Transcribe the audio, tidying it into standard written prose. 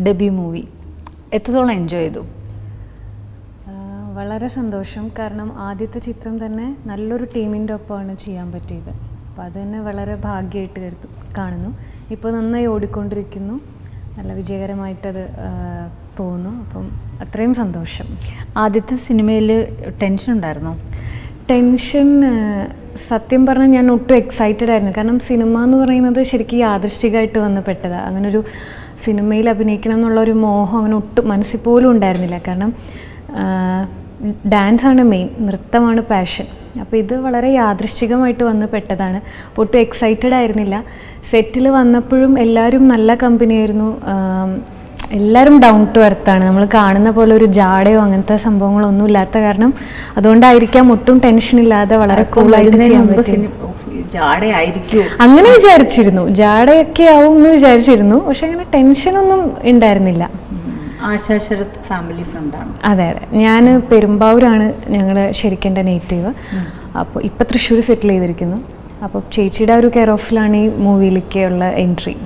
Debut movie എത്രത്തോളം enjoy ചെയ്തു? വളരെ സന്തോഷം. കാരണം ആദ്യത്തെ ചിത്രം തന്നെ നല്ലൊരു ടീമിൻ്റെ ഒപ്പമാണ് ചെയ്യാൻ പറ്റിയത്. അപ്പോൾ അത് തന്നെ വളരെ ഭാഗ്യമായിട്ട് കാണുന്നു. ഇപ്പോൾ നന്നായി ഓടിക്കൊണ്ടിരിക്കുന്നു, നല്ല വിജയകരമായിട്ടത് പോകുന്നു. അപ്പം അത്രയും സന്തോഷം. ആദ്യത്തെ സിനിമയിൽ ടെൻഷൻ ഉണ്ടായിരുന്നോ? ടെൻഷൻ സത്യം പറഞ്ഞാൽ ഞാൻ ഒട്ടും എക്സൈറ്റഡ് ആയിരുന്നു. കാരണം സിനിമ എന്ന് പറയുന്നത് ശരിക്കും യാദൃശ്ചികമായിട്ട് വന്ന് പെട്ടതാണ്. അങ്ങനൊരു സിനിമയിൽ അഭിനയിക്കണം എന്നുള്ളൊരു മോഹം അങ്ങനെ ഒട്ടും മനസ്സിൽ പോലും ഉണ്ടായിരുന്നില്ല. കാരണം ഡാൻസാണ് മെയിൻ, നൃത്തമാണ് പാഷൻ. അപ്പോൾ ഇത് വളരെ യാദൃശ്ചികമായിട്ട് വന്ന് പെട്ടതാണ്. ഒട്ടും എക്സൈറ്റഡ് ആയിരുന്നില്ല. സെറ്റിൽ വന്നപ്പോഴും എല്ലാവരും നല്ല കമ്പനിയായിരുന്നു. എല്ലാവരും ഡൗൺ ടു എർത്താണ്. നമ്മൾ കാണുന്ന പോലെ ഒരു ജാടയോ അങ്ങനത്തെ സംഭവങ്ങളൊന്നും ഇല്ലാത്ത കാരണം അതുകൊണ്ടായിരിക്കാം ഒട്ടും ടെൻഷനില്ലാതെ വളരെ കൂളായിട്ട് ചെയ്യാൻ പറ്റും. അങ്ങനെ വിചാരിച്ചിരുന്നു, ജാടയൊക്കെ ആവും എന്ന് വിചാരിച്ചിരുന്നു. പക്ഷെ അങ്ങനെ ടെൻഷനൊന്നും ഉണ്ടായിരുന്നില്ല. ആശാ ശരത് ഫാമിലി ഫ്രണ്ടാണ്. അതെ അതെ, ഞാൻ പെരുമ്പാവൂരാണ് ഞങ്ങൾ ശരിക്കും എൻ്റെ നേറ്റീവ്. അപ്പോൾ ഇപ്പോൾ തൃശ്ശൂർ സെറ്റിൽ ചെയ്തിരിക്കുന്നു. അപ്പോൾ ചേച്ചിയുടെ ഒരു കെയർ ഓഫിലാണ് ഈ മൂവിയിലേക്കുള്ള എൻട്രി.